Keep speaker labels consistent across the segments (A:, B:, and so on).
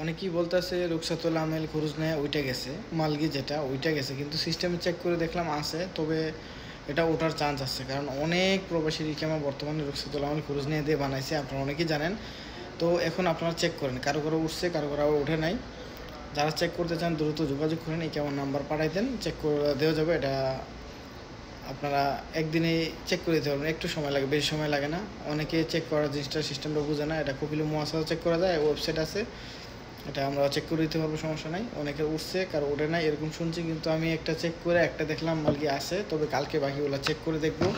A: অনেকেই বলতেছে রুকসাতুল আমেল খরচ নেয় ওইটা গেছে, মালগি যেটা ওইটা গেছে, কিন্তু সিস্টেমে চেক করে দেখলাম আছে, তবে এটা ওঠার চান্স আছে, কারণ অনেক প্রবাসী ইকামা বর্তমানে রুকসাতুল আমেল খরচ নিয়ে দিয়ে বানাইছে, আপনারা অনেকেই জানেন। তো এখন আপনারা চেক করেন, কারো কারো উঠছে, কারো কারো ওঠে নাই। যারা চেক করতে চান দ্রুত যোগাযোগ করেন, ইকামার নাম্বার পাঠাই দেন, চেক করে দেওয়া যাবে। এটা আপনারা একদিনে চেক করে দিতে পারবেন, একটু সময় লাগে, বেশি সময় লাগে না। অনেকে চেক করার জিনিসটা সিস্টেমটা বুঝে না, এটা কপিল মুয়াসাও চেক করা যায়, ওয়েবসাইট আছে, এটা আমরা চেক করে দিতে পারবো, সমস্যা নাই। অনেকে উঠছে, কারো ওঠে নাই এরকম শুনছি, কিন্তু আমি একটা চেক করে একটা দেখলাম মালকি আছে, তবে কালকে বাকিগুলো চেক করে দেখবো।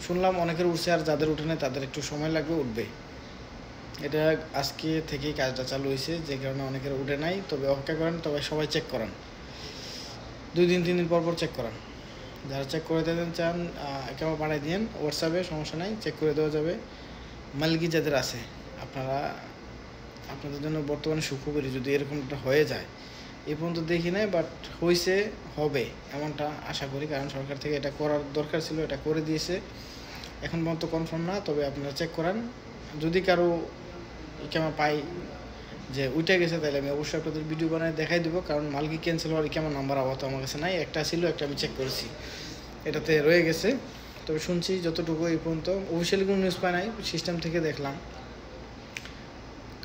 A: শুনলাম অনেকের উঠছে, আর যাদের উঠে নেই তাদের একটু সময় লাগবে, উঠবে। এটা আজকে থেকেই কাজটা চালু হয়েছে, যে কারণে অনেকের উঠে নাই, তবে অপেক্ষা করেন, তবে সবাই চেক করান, 2 দিন 3 দিন পর পর চেক করান। যারা চেক করে দিতে চান কেমন পাঠাই দিন হোয়াটসঅ্যাপে, সমস্যা নাই, চেক করে দেওয়া যাবে। মালকি যাদের আছে আপনারা, আপনাদের জন্য বর্তমানে সুখবরই, যদি এরকমটা হয়ে যায়। এই পর্যন্ত দেখি নাই, বাট হয়েছে, হবে এমনটা আশা করি, কারণ সরকার থেকে এটা করার দরকার ছিল, এটা করে দিয়েছে। এখন পর্যন্ত কনফার্ম না, তবে আপনারা চেক করান। যদি কারো ইকামা পাই যে উঠে গেছে, তাহলে আমি অবশ্যই আপনাদের ভিডিও বানায় দেখাই দেবো, কারণ মালকি ক্যান্সেল হওয়ার ইকামার নাম্বার আপাতত আমার কাছে নাই, একটা ছিল, একটা আমি চেক করেছি, এটাতে রয়ে গেছে। তবে শুনছি যতটুকু এই পর্যন্ত, অফিসিয়ালি কোনো নিউজ পাই নাই, সিস্টেম থেকে দেখলাম।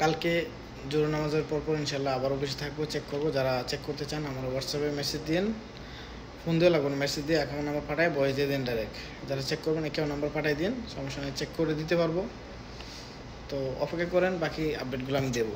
A: কালকে জোহর নামাজের পরপর ইনশাল্লাহ আবার অফিসে থাকবো, চেক করবো। যারা চেক করতে চান আমার হোয়াটসঅ্যাপে মেসেজ দিন, ফোন দেওয়া লাগবে না, মেসেজ দিয়ে অ্যাকাউন্ট নাম্বার পাঠায় ভয়েস দিয়ে দিন ডাইরেক্ট। যারা চেক করবেন অ্যাকাউন্ট নাম্বার পাঠাই দিন, সমস্যা নেই, চেক করে দিতে পারবো। তো অপেক্ষা করেন, বাকি আপডেটগুলো আমি দেবো।